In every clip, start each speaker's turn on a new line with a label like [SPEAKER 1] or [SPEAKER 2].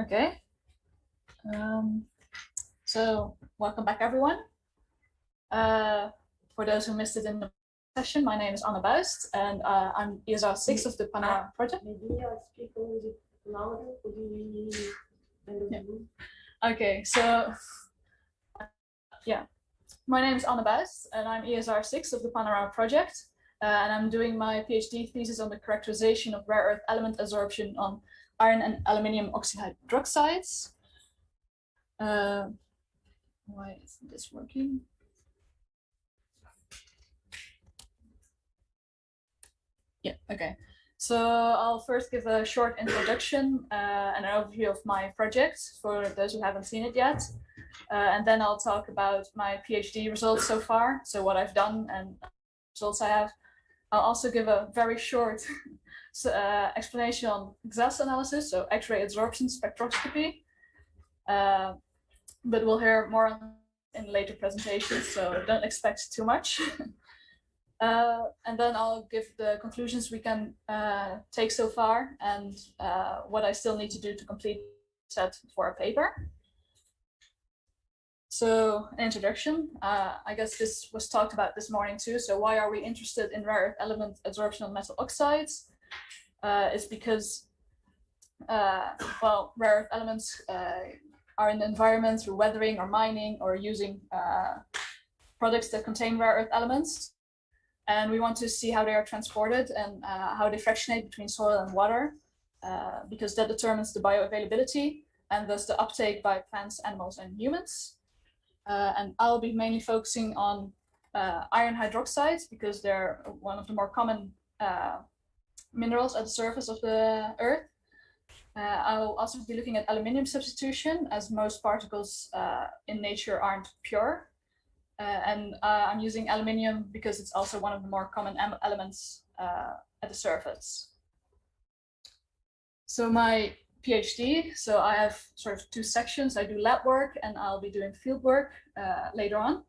[SPEAKER 1] Okay. So welcome back, everyone. For those who missed it in the session, my name is Anne Buist, and I'm ESR6 of the Panorama project.
[SPEAKER 2] Maybe I'll speak a little bit louder.
[SPEAKER 1] Yeah. Okay, so my name is Anne Buist, and I'm ESR6 of the Panorama project, and I'm doing my PhD thesis on the characterization of rare earth element adsorption on iron and aluminium oxyhydroxides. Why isn't this working? Yeah, okay. So I'll first give a short introduction and an overview of my project for those who haven't seen it yet. And then I'll talk about my PhD results so far, so what I've done and results I have. I'll also give a very short explanation on XAS analysis, so X-ray adsorption spectroscopy. But we'll hear more in later presentations, so don't expect too much. And then I'll give the conclusions we can take so far and what I still need to do to complete set for a paper. So an introduction, I guess this was talked about this morning too. So why are we interested in rare earth element adsorption on metal oxides? It's because, well, rare earth elements are in the environment through weathering or mining or using products that contain rare earth elements. And we want to see how they are transported and how they fractionate between soil and water, because that determines the bioavailability and thus the uptake by plants, animals, and humans. And I'll be mainly focusing on iron hydroxides because they're one of the more common minerals at the surface of the Earth. I'll also be looking at aluminium substitution, as most particles in nature aren't pure. And I'm using aluminium because it's also one of the more common elements at the surface. So my PhD, so I have sort of two sections. I do lab work and I'll be doing field work later on.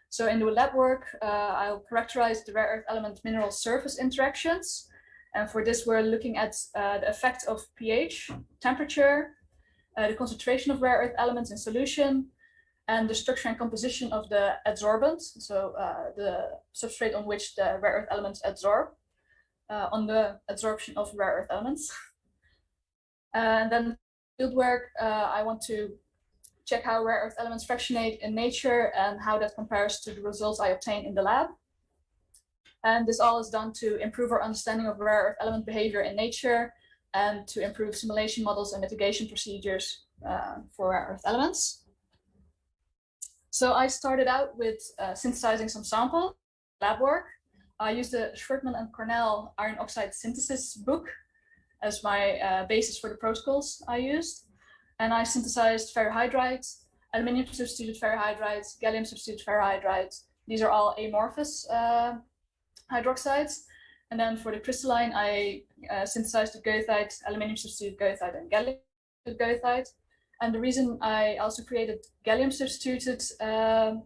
[SPEAKER 1] So in the lab work, I'll characterize the rare earth element mineral surface interactions. And for this, we're looking at the effect of pH, temperature, the concentration of rare earth elements in solution, and the structure and composition of the adsorbent, so the substrate on which the rare earth elements adsorb, on the adsorption of rare earth elements. And then fieldwork, I want to check how rare earth elements fractionate in nature and how that compares to the results I obtain in the lab. And this all is done to improve our understanding of rare earth element behavior in nature and to improve simulation models and mitigation procedures for rare earth elements. So I started out with synthesizing some samples, lab work. I used the Schwertman and Cornell iron oxide synthesis book as my basis for the protocols I used. And I synthesized ferrihydrides, aluminium substituted ferrihydrides, gallium substituted ferrihydrides. These are all amorphous hydroxides. And then for the crystalline, I synthesized the goethite, aluminium substituted goethite, and gallium substituted goethite. And the reason I also created gallium substituted iron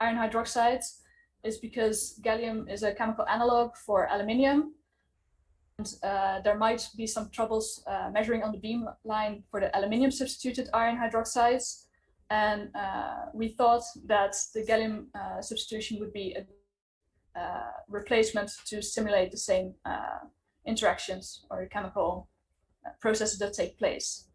[SPEAKER 1] hydroxides is because gallium is a chemical analog for aluminium. And there might be some troubles measuring on the beamline for the aluminium substituted iron hydroxides. And we thought that the gallium substitution would be a replacement to simulate the same interactions or chemical processes that take place.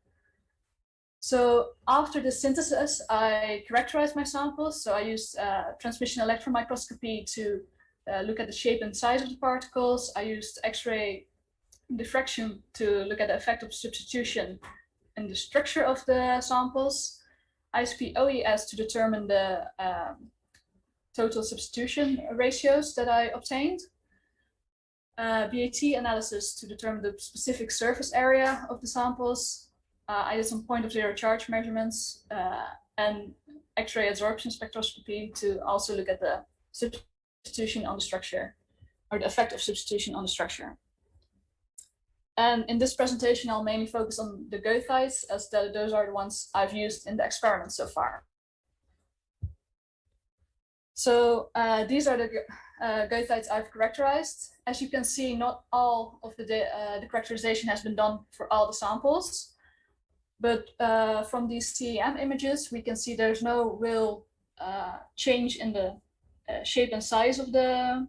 [SPEAKER 1] So after the synthesis, I characterized my samples. So I used transmission electron microscopy to look at the shape and size of the particles. I used X-ray diffraction to look at the effect of substitution in the structure of the samples. ISP-OES to determine the total substitution ratios that I obtained. BAT analysis to determine the specific surface area of the samples. I did some point of zero charge measurements and X-ray adsorption spectroscopy to also look at the substitution on the structure or the effect of substitution on the structure. And in this presentation, I'll mainly focus on the goethites as those are the ones I've used in the experiment so far. So these are the goethites I've characterized. As you can see, not all of the characterization has been done for all the samples. But from these CEM images, we can see there's no real change in the shape and size of the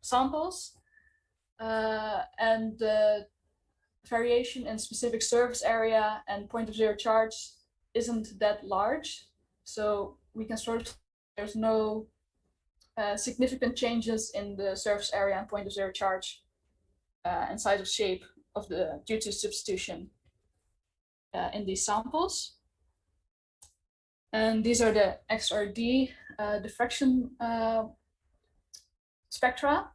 [SPEAKER 1] samples, and the variation in specific surface area and point of zero charge isn't that large. So we can sort of, there's no significant changes in the surface area and point of zero charge and size of shape of the due to substitution in these samples. And these are the XRD diffraction spectra.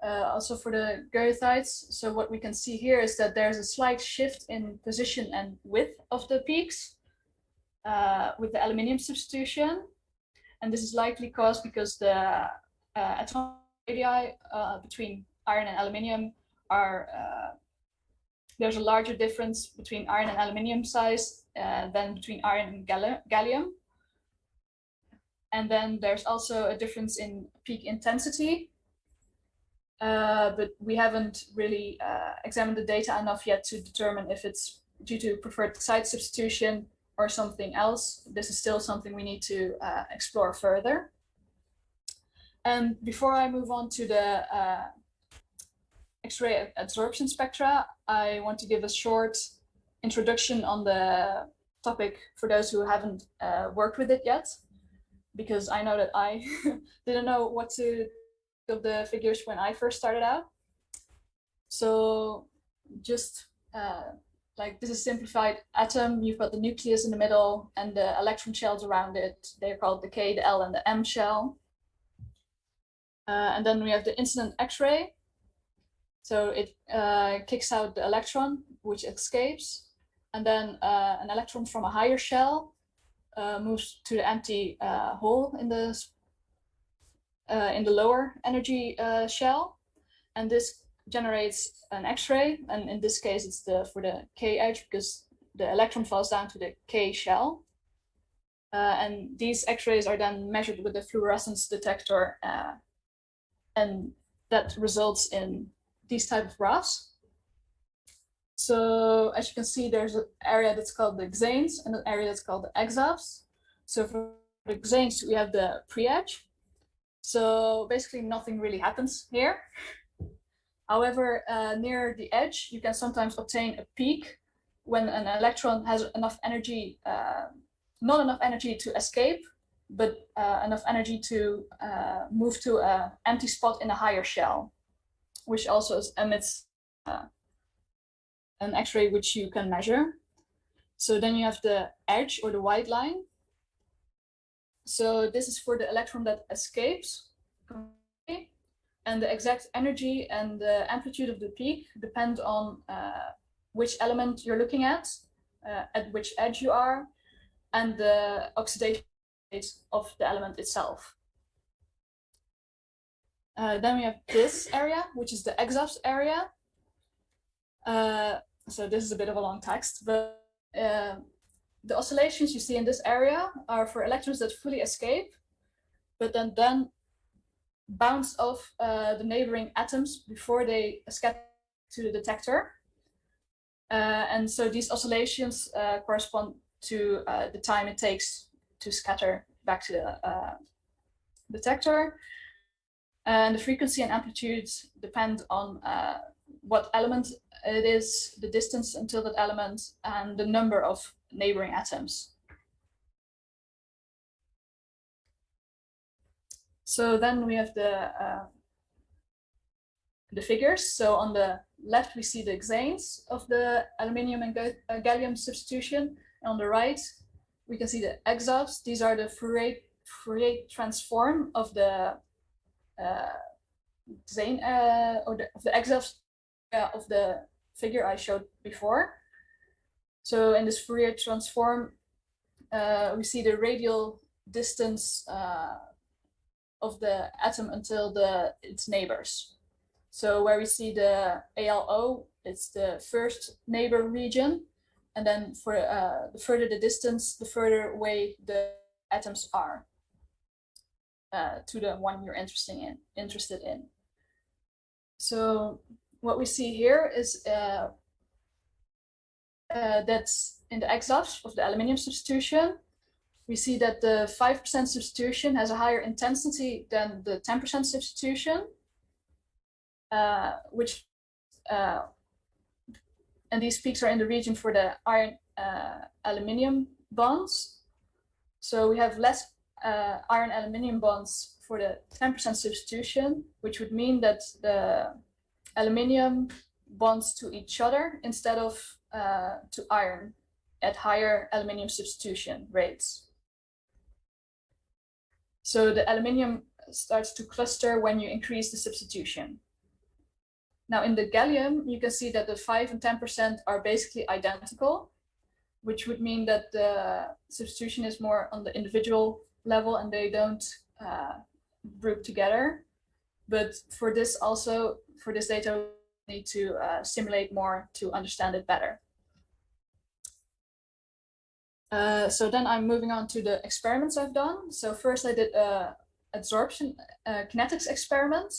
[SPEAKER 1] Also for the goethite. So what we can see here is that there's a slight shift in position and width of the peaks with the aluminium substitution. And this is likely caused because the atomic radii between iron and aluminium are, there's a larger difference between iron and aluminium size than between iron and gallium. And then there's also a difference in peak intensity. But we haven't really examined the data enough yet to determine if it's due to preferred site substitution or something else. This is still something we need to explore further. And before I move on to the X-ray absorption spectra, I want to give a short introduction on the topic for those who haven't worked with it yet, because I know that I didn't know what to of the figures when I first started out. So just like this is simplified atom, you've got the nucleus in the middle and the electron shells around it. They're called the K, the L, and the M shell. And then we have the incident X-ray. So it kicks out the electron, which escapes. And then an electron from a higher shell moves to the empty hole in the lower energy shell, and this generates an X-ray. And in this case, it's for the K edge because the electron falls down to the K shell. And these X-rays are then measured with the fluorescence detector, and that results in these type of graphs. So as you can see, there's an area that's called the xanes and an area that's called the exaphs. So for the xanes, we have the pre-edge. So basically nothing really happens here. However, near the edge, you can sometimes obtain a peak when an electron has enough energy, not enough energy to escape, but enough energy to move to an empty spot in a higher shell, which also emits an X-ray which you can measure. So then you have the edge or the white line. So this is for the electron that escapes, and the exact energy and the amplitude of the peak depend on which element you're looking at which edge you are, and the oxidation rate of the element itself. Then we have this area, which is the exaphs area. So this is a bit of a long text, but the oscillations you see in this area are for electrons that fully escape, but then bounce off the neighboring atoms before they scatter to the detector. And so these oscillations correspond to the time it takes to scatter back to the detector. And the frequency and amplitudes depend on what element it is, the distance until that element, and the number of neighboring atoms. So then we have the figures. So on the left, we see the xanes of the aluminium and gallium substitution. And on the right, we can see the exaphs. These are the Fourier transform of the xane of the exaphs of the figure I showed before. So in this Fourier transform, we see the radial distance of the atom until its neighbors. So where we see the ALO, it's the first neighbor region. And then for the further the distance, the further away the atoms are to the one you're interested in. So what we see here is that's in the x-axis of the aluminium substitution. We see that the 5% substitution has a higher intensity than the 10% substitution, and these peaks are in the region for the iron aluminium bonds. So we have less iron aluminium bonds for the 10% substitution, which would mean that the aluminium bonds to each other instead of to iron at higher aluminium substitution rates. So the aluminium starts to cluster when you increase the substitution. Now in the gallium, you can see that the 5 and 10% are basically identical, which would mean that the substitution is more on the individual level and they don't group together. But for this data, we need to simulate more to understand it better. So then I'm moving on to the experiments I've done. So first I did absorption kinetics experiment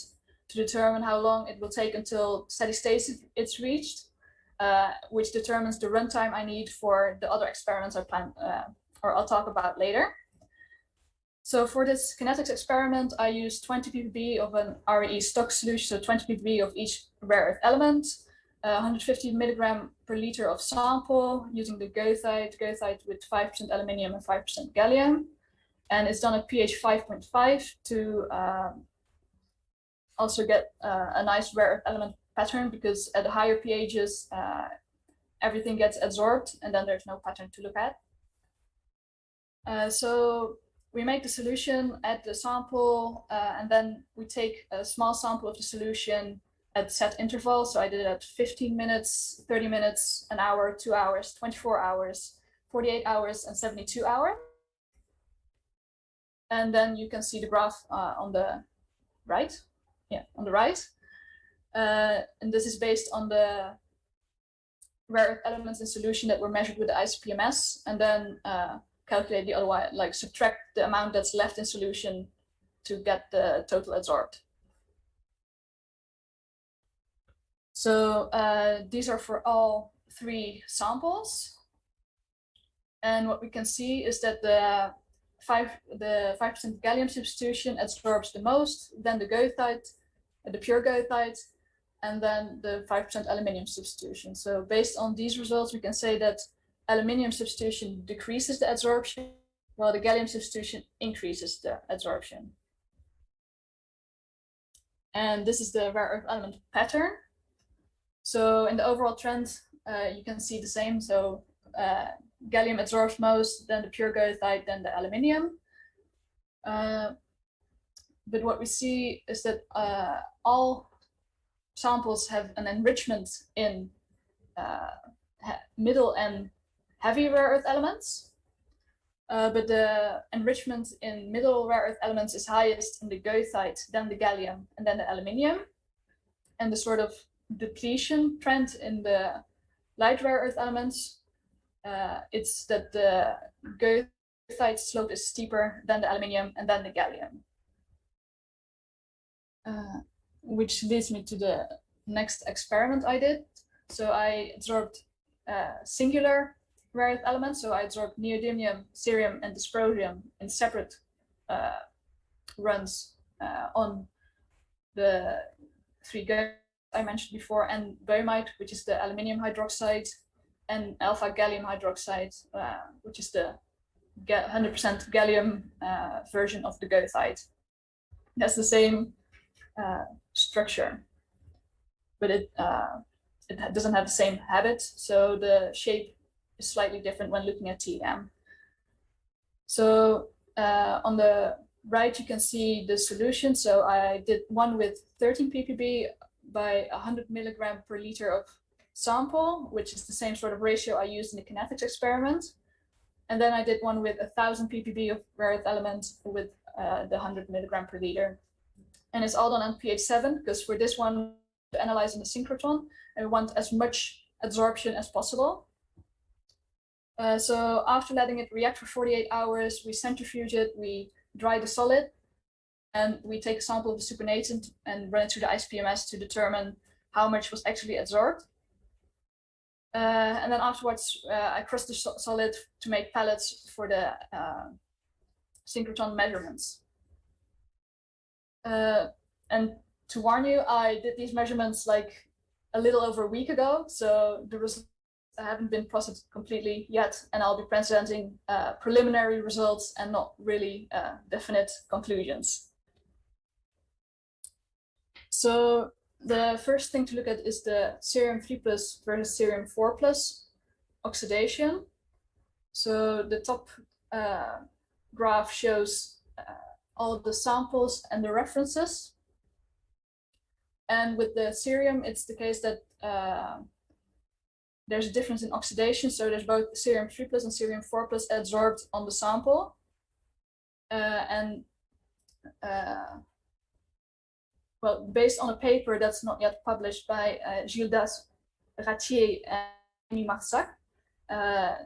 [SPEAKER 1] to determine how long it will take until steady state it's reached, which determines the runtime I need for the other experiments I plan, or I'll talk about later. So for this kinetics experiment, I used 20 ppb of an RE stock solution, so 20 ppb of each rare earth element, 150 milligram per liter of sample using the goethite with 5% aluminium and 5% gallium. And it's done at pH 5.5 to also get a nice rare earth element pattern, because at the higher pHs, everything gets absorbed and then there's no pattern to look at. So we make the solution, add the sample, and then we take a small sample of the solution at set intervals. So I did it at 15 minutes, 30 minutes, an hour, 2 hours, 24 hours, 48 hours, and 72 hours. And then you can see the graph on the right. Yeah, on the right. And this is based on the rare earth elements in solution that were measured with the ICP-MS, and then calculate the otherwise, like subtract the amount that's left in solution to get the total absorbed. So these are for all 3 samples. And what we can see is that the 5% gallium substitution absorbs the most, then the goethite, the pure goethite, and then the 5% aluminium substitution. So based on these results, we can say that aluminium substitution decreases the absorption, while the gallium substitution increases the absorption. And this is the rare earth element pattern. So in the overall trend, you can see the same. So gallium absorbs most, then the pure goethite, then the aluminium. But what we see is that all samples have an enrichment in middle and heavy rare earth elements. But the enrichment in middle rare earth elements is highest in the goethite, then the gallium, and then the aluminium. And the sort of depletion trend in the light rare earth elements, it's that the goethite slope is steeper than the aluminium and then the gallium. Which leads me to the next experiment I did. So I absorbed singular rare earth elements. So I absorbed neodymium, cerium, and dysprosium in separate runs on the 3 goethite I mentioned before, and boehmite, which is the aluminium hydroxide, and alpha gallium hydroxide, which is the 100% gallium version of the goethite. That's the same structure, but it doesn't have the same habit, so the shape is slightly different when looking at TEM. So on the right, you can see the solution. So I did one with 13 ppb by 100 milligram per liter of sample, which is the same sort of ratio I used in the kinetics experiment. And then I did one with 1000 ppb of rare earth element with the 100 milligram per liter. And it's all done on pH 7, because for this one, to analyze in the synchrotron, and we want as much absorption as possible. So after letting it react for 48 hours, we centrifuge it, we dry the solid, and we take a sample of the supernatant and run it through the ICP-MS to determine how much was actually absorbed. And then afterwards, I crushed the solid to make pellets for the synchrotron measurements. And to warn you, I did these measurements like a little over a week ago, so the results haven't been processed completely yet, and I'll be presenting preliminary results and not really definite conclusions. So the first thing to look at is the cerium 3+ versus cerium 4+ oxidation. So the top graph shows all the samples and the references. And with the cerium, it's the case that there's a difference in oxidation. So there's both cerium 3+ and cerium 4+ adsorbed on the sample. Well, based on a paper that's not yet published by Gildas Ratier and Amy Marsac,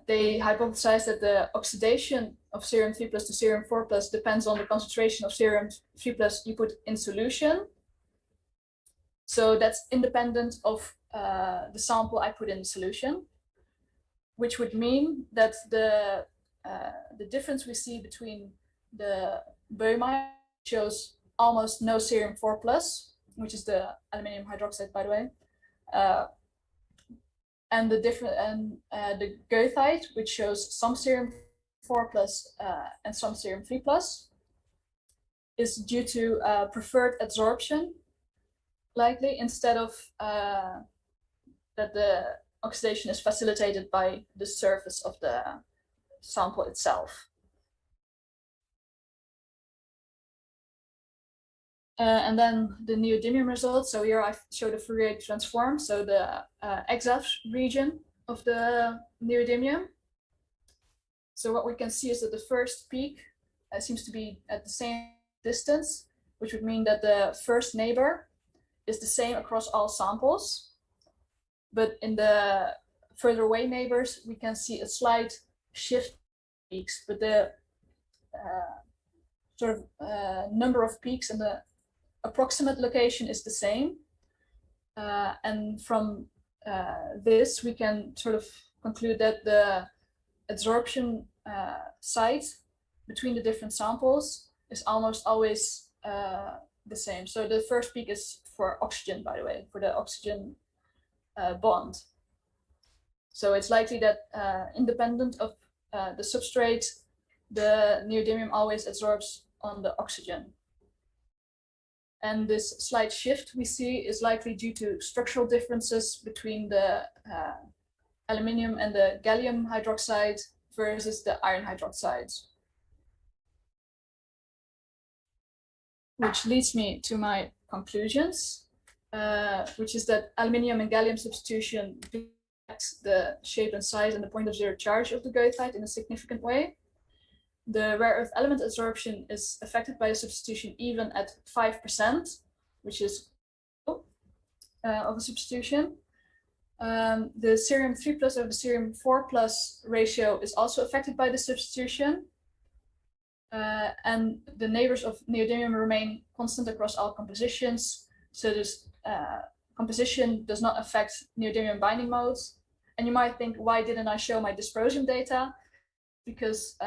[SPEAKER 1] they hypothesized that the oxidation of cerium 3+ to cerium 4+ depends on the concentration of cerium 3+ you put in solution. So that's independent of the sample I put in the solution, which would mean that the difference we see between the Buist shows almost no cerium 4+, which is the aluminium hydroxide, by the way, and the goethite, which shows some cerium 4+ and some cerium 3+, is due to preferred adsorption, likely, instead of that the oxidation is facilitated by the surface of the sample itself. And then the neodymium results. So here I show the Fourier transform, so the EXAF region of the neodymium. So what we can see is that the first peak seems to be at the same distance, which would mean that the first neighbor is the same across all samples. But in the further away neighbors, we can see a slight shift in peaks, but the number of peaks and the approximate location is the same. And from this, we can sort of conclude that the adsorption site between the different samples is almost always the same. So the first peak is for oxygen, by the way, for the oxygen bond. So it's likely that independent of the substrate, the neodymium always adsorbs on the oxygen. And this slight shift we see is likely due to structural differences between the aluminium and the gallium hydroxide versus the iron hydroxide. Which leads me to my conclusions, which is that aluminium and gallium substitution affects the shape and size and the point of zero charge of the goethite in a significant way. The rare earth element adsorption is affected by the substitution even at 5%, which is of a substitution. The cerium 3+ over the cerium 4+ ratio is also affected by the substitution. And the neighbors of neodymium remain constant across all compositions. So this composition does not affect neodymium binding modes. And you might think, why didn't I show my dysprosium data? Because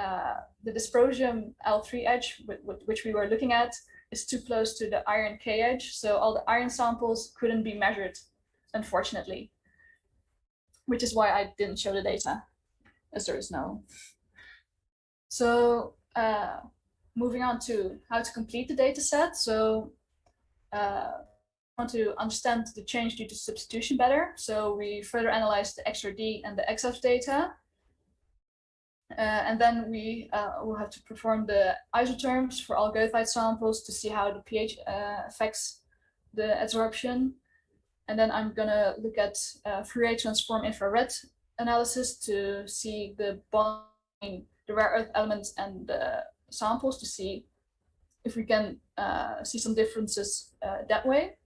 [SPEAKER 1] the dysprosium L3 edge, which we were looking at, is too close to the iron K edge. So all the iron samples couldn't be measured, unfortunately, which is why I didn't show the data, as there is no. So moving on to how to complete the data set. So I want to understand the change due to substitution better. So we further analyzed the XRD and the EXAF data. And then we will have to perform the isotherms for all goethite samples to see how the pH affects the adsorption. And then I'm going to look at Fourier transform infrared analysis to see the bond between the rare earth elements and the samples to see if we can see some differences that way.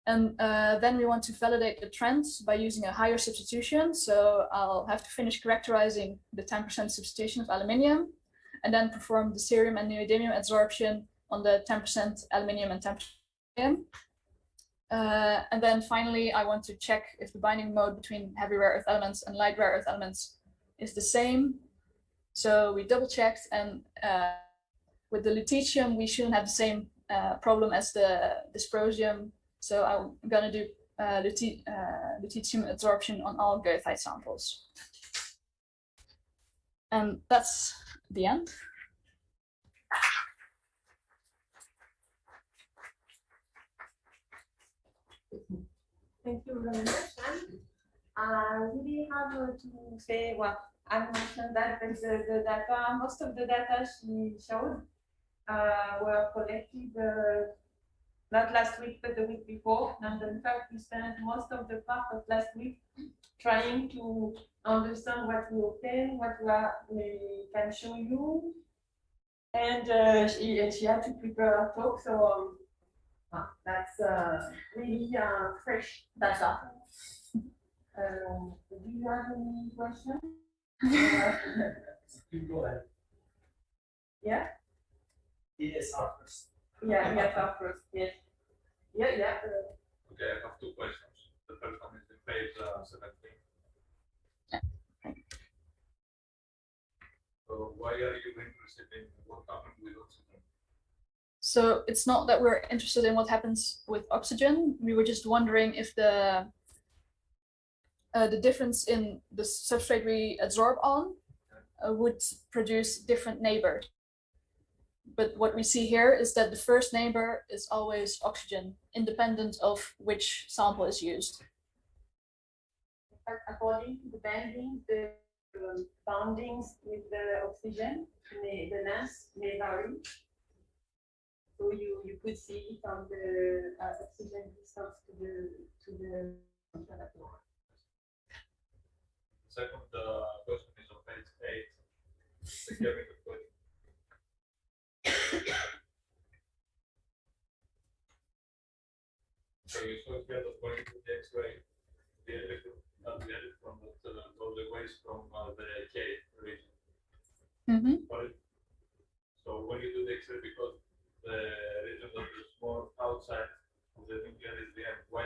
[SPEAKER 1] And then we want to validate the trends by using a higher substitution. So I'll have to finish characterizing the 10% substitution of aluminium and then perform the cerium and neodymium adsorption on the 10% aluminium and 10% aluminium. And then finally, I want to check if the binding mode between heavy rare earth elements and light rare earth elements is the same. So we double checked, and with the lutetium, we shouldn't have the same problem as the dysprosium. So I'm going to do lutetium adsorption on all goethite samples. And that's the end.
[SPEAKER 2] Thank you very much. I really have to say, well, I mentioned that the data, most of the data she showed were collected not last week, but the week before. And in fact, we spent most of the part of last week trying to understand what we obtain, what we can show you. And she had to prepare a talk, so that's really fresh data. Do you have any questions?
[SPEAKER 3] Go ahead.
[SPEAKER 2] Yeah?
[SPEAKER 3] ESR6.
[SPEAKER 2] Yeah, ESR first, yes. Yeah.
[SPEAKER 4] Okay, I have two questions. The first one is in page 17. So why are you interested in what happened with oxygen?
[SPEAKER 1] So it's not that we're interested in what happens with oxygen. We were just wondering if the difference in the substrate we adsorb on would produce different neighbors. But what we see here is that the first neighbor is always oxygen, independent of which sample is used.
[SPEAKER 2] According to the banding, the boundings with the oxygen, the length may vary. So you could see it on the oxygen distance to the
[SPEAKER 4] Second question is on page 8. The chemical question. So you saw here that when you do the X-ray, the electron from the waste from the K region.
[SPEAKER 1] Mm-hmm.
[SPEAKER 4] So when you do the X-ray, because the region that is more outside of the nuclear is the end, why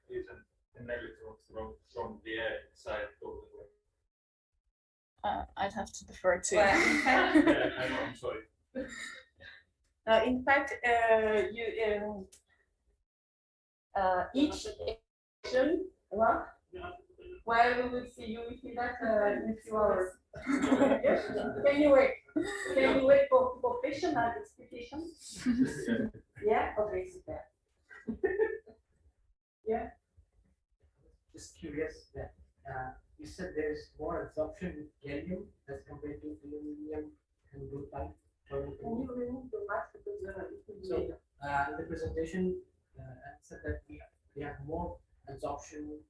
[SPEAKER 4] isn't an electron from the side of the way?
[SPEAKER 1] I'd have to defer to.
[SPEAKER 2] Well,
[SPEAKER 4] Yeah, I know, I'm sorry.
[SPEAKER 2] in fact, each region, well, we will see that in a few hours. Can you wait? Can you wait for professional explication? Yeah. Okay. Super. Yeah.
[SPEAKER 3] Just curious that you said there's more absorption with gallium as compared to aluminum and graphite.
[SPEAKER 2] Can you remove the mask because it will be
[SPEAKER 3] So in the presentation, I said that we have more absorption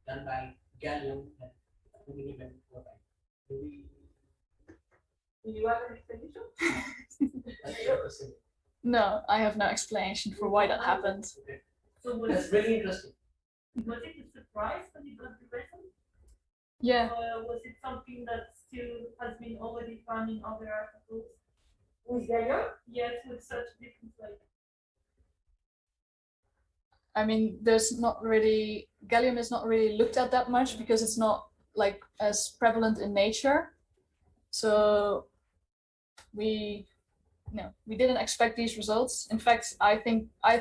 [SPEAKER 3] done by gallium and aluminum and graphite.
[SPEAKER 2] Do you have an explanation?
[SPEAKER 1] No, I have no explanation for why that happened.
[SPEAKER 3] Okay.
[SPEAKER 2] So
[SPEAKER 3] That's really interesting.
[SPEAKER 2] was it a surprise when you got the result?
[SPEAKER 1] Yeah.
[SPEAKER 2] Or was it something that still has been already found in other articles? With gallium? Yes, with such different like.
[SPEAKER 1] I mean, gallium is not really looked at that much because it's not like as prevalent in nature. So we didn't expect these results. In fact, I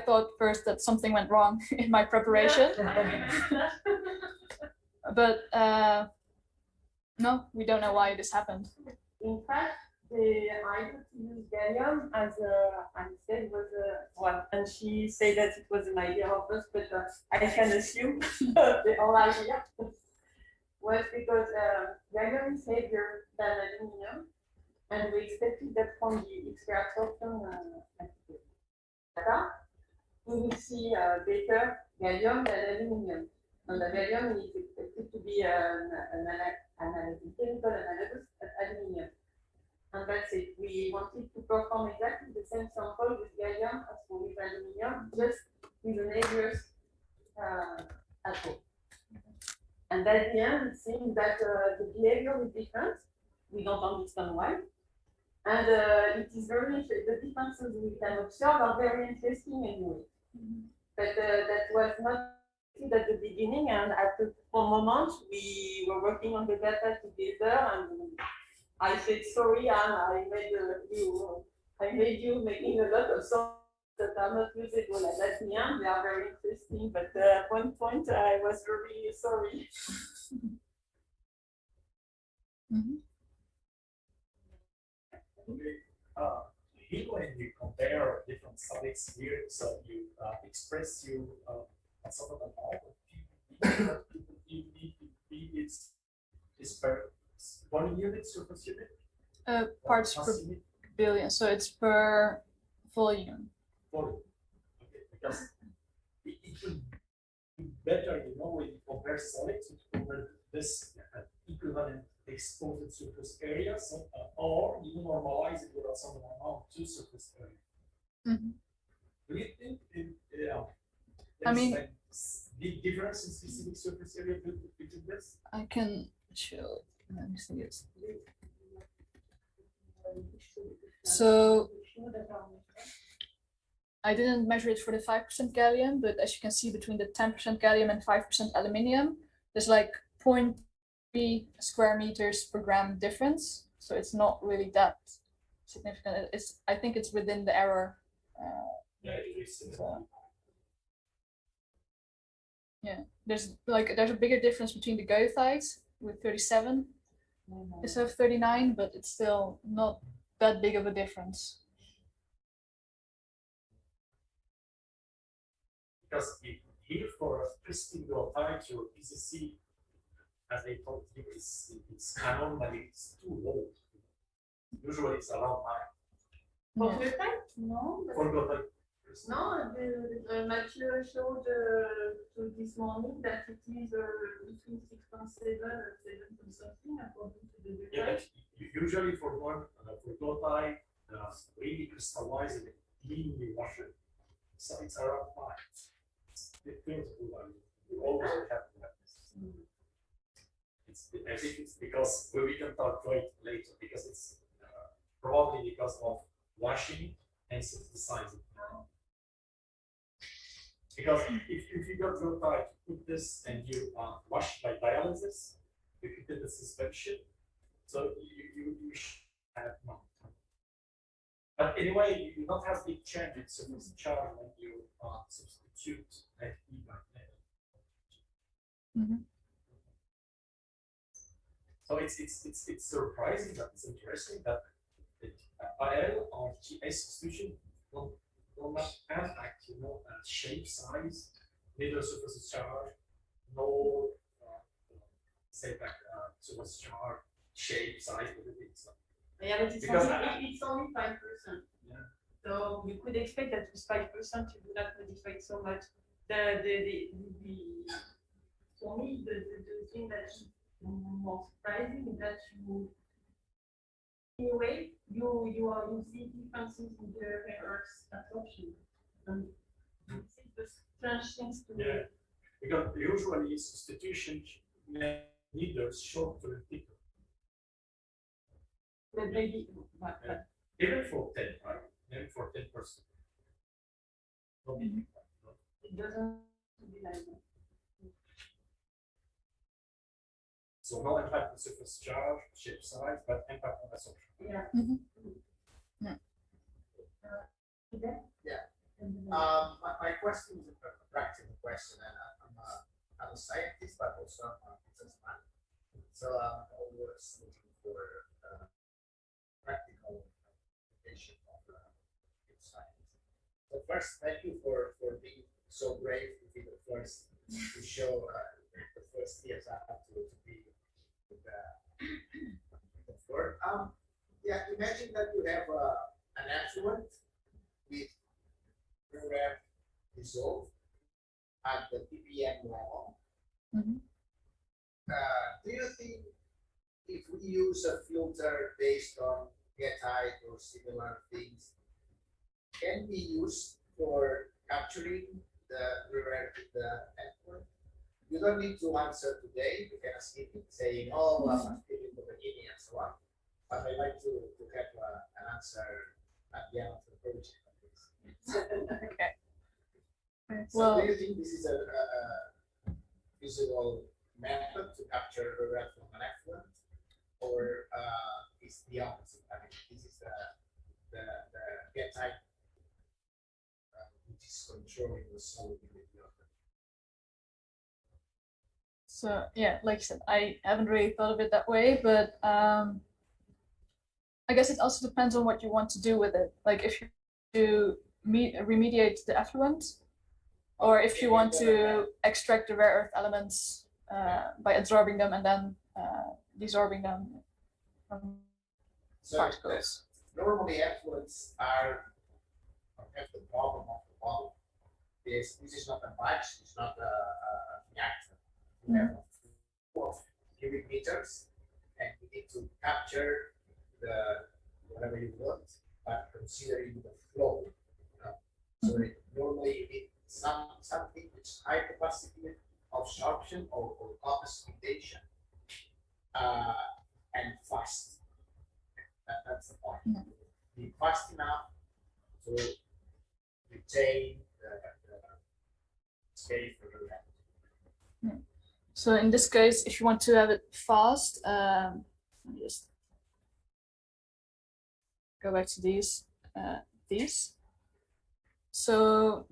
[SPEAKER 1] thought first that something went wrong in my preparation.
[SPEAKER 2] Yeah.
[SPEAKER 1] But no, we don't know why this happened.
[SPEAKER 2] In fact, the idea to use gallium as I said was well, and she said that it was an idea of us, but I can assume the whole idea was because gallium is heavier than aluminum, and we expected that from the X-ray absorption data, we will see better gallium than aluminum. And the gallium is expected to be an chemical analogous at aluminum. And that's it. We wanted to perform exactly the same sample with gallium as with aluminum, just with an heavier atom. And at the end, it seems that the behavior is different. We don't understand why. And it is very the differences we can observe are very interesting anyway. but that was not at the beginning, and at the moment we were working on the data together, and I said sorry, and I made you making a lot of songs that are not usable at that time. They are very interesting, but at one point I was really sorry.
[SPEAKER 5] Here when you compare different solids here, so you express you a sort of amount of PVD is per 1 unit surface unit?
[SPEAKER 1] Parts per billion, so it's per volume.
[SPEAKER 5] Volume. Okay, because it would be better, when you compare solids, to compare this equivalent exposed surface area, or you normalize it with some amount to surface area. Do you think there's like big difference in specific surface area between this?
[SPEAKER 1] I can show. Let me see it. So I didn't measure it for the 5% gallium, but as you can see, between the 10% gallium and 5% aluminium, there's like 0.3 square meters per gram difference. So it's not really that significant. I think it's within the error. Yeah, there's a bigger difference between the goethite with 37 instead of 39, but it's still not that big of a difference.
[SPEAKER 5] Because here for crystalline goethite, your PCC, as I told you, it's anomaly, it's too low. Usually it's around 9.
[SPEAKER 2] For goethite? No.
[SPEAKER 5] For goethite.
[SPEAKER 2] No, Mathieu showed this morning that it is between 6.7 and 7 something according to the
[SPEAKER 5] Yeah, but usually for goethite, really crystallize it, cleanly wash it. So it's around 5. It feels good. You always have to have this. I think it's because we can talk later, because it's probably because of washing and synthesizing. Because if you got goethite, put this and you wash by dialysis, you can get the suspension, so you should have more. But anyway, you don't have big change in surface charge when you substitute Fe by Fe. So it's surprising, that it's interesting that the AL or GS substitution don't have shape, size, neither surface charge, no say like surface charge, shape, size, everything. So.
[SPEAKER 2] Yeah, but it's only 5%.
[SPEAKER 5] Yeah.
[SPEAKER 2] So you could expect that with 5% you would not modify so much. For me, the thing that is more surprising is that in a way, you see differences in the rare earth absorption. And this is the strange things to
[SPEAKER 5] yeah. Because usually substitution neither shorter and thicker.
[SPEAKER 2] But maybe
[SPEAKER 5] even for 10, right? Even for 10%.
[SPEAKER 2] It doesn't be like that.
[SPEAKER 5] So no impact on surface charge, shape, size, but impact on absorption.
[SPEAKER 2] Yeah.
[SPEAKER 6] Yeah. My question is a practical question, and I'm a scientist, but also I'm a businessman. So I'm always looking for practical application of science. So first, thank you for being so brave to be the first to show the first years I have to be with the word. Yeah, imagine that you have an affluent with rare dissolved at the ppm level. Do you think if we use a filter based on goethite or similar things, can be used for capturing the rare in the effluent? You don't need to answer today. You can ask it saying, "Oh, I'm feeling the beginning and so on." But I'd like to have an answer at the end of the project.
[SPEAKER 1] Okay.
[SPEAKER 6] So
[SPEAKER 1] Well,
[SPEAKER 6] do you think this is a feasible method to capture the red from an effluent, or is the opposite? I mean, this is the get type which is controlling the solubility of the.
[SPEAKER 1] so yeah, like I said, I haven't really thought of it that way, but I guess it also depends on what you want to do with it. Like if you remediate the effluent, or if you want to extract the rare earth elements by absorbing them and then desorbing them from particles.
[SPEAKER 6] Normally, effluents have the problem of the volume. This is not a batch, it's not a reactor. We have 4 cubic meters, and you need to capture the whatever you want, but considering the flow. So normally you need something which is high capacity absorption or oxidation, and fast. That's the point. Be fast enough to retain the space for the reactor.
[SPEAKER 1] So in this case, if you want to have it fast, let me just go back to these. So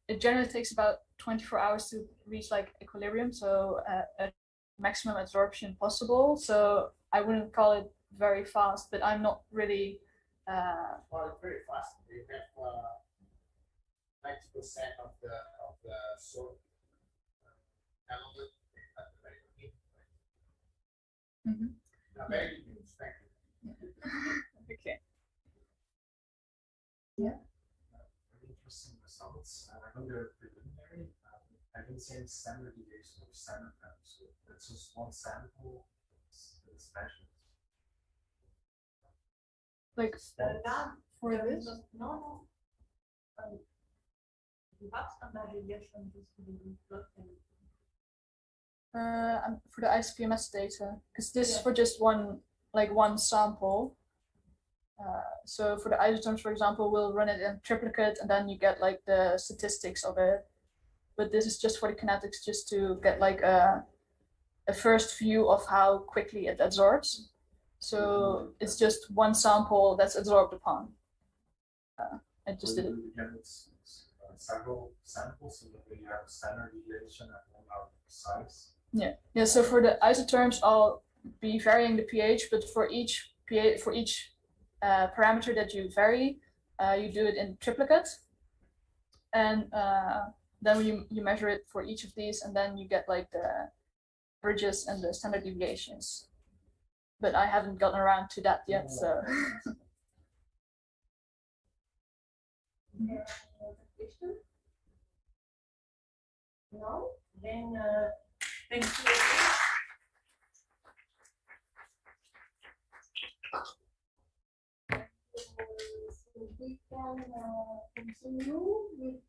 [SPEAKER 1] it generally takes about 24 hours to reach like equilibrium, so a maximum absorption possible. So I wouldn't call it very fast, but I'm not really.
[SPEAKER 6] Well, it's very fast. You have 90% of the salt element at the very beginning. Very good news. Thank you.
[SPEAKER 1] Okay.
[SPEAKER 5] Very interesting results. I know they're preliminary. I didn't see any standard deviation or standard time, so that's just one sample. It's measured.
[SPEAKER 1] Like for this.
[SPEAKER 2] No. You have standard deviation
[SPEAKER 1] For the ICP-MS data, because this is for just one sample. So for the isotherms, for example, we'll run it in triplicate, and then you get like the statistics of it. But this is just for the kinetics, just to get like a first view of how quickly it absorbs. So it's just one sample that's absorbed upon. I just did it.
[SPEAKER 5] Several samples so that we have a standard deviation and one out size.
[SPEAKER 1] Yeah. So for the isotherms, I'll be varying the pH, but for each parameter that you vary, you do it in triplicate, and then you measure it for each of these, and then you get like the averages and the standard deviations. But I haven't gotten around to that yet, so.
[SPEAKER 2] No? Then thank you. So we can continue with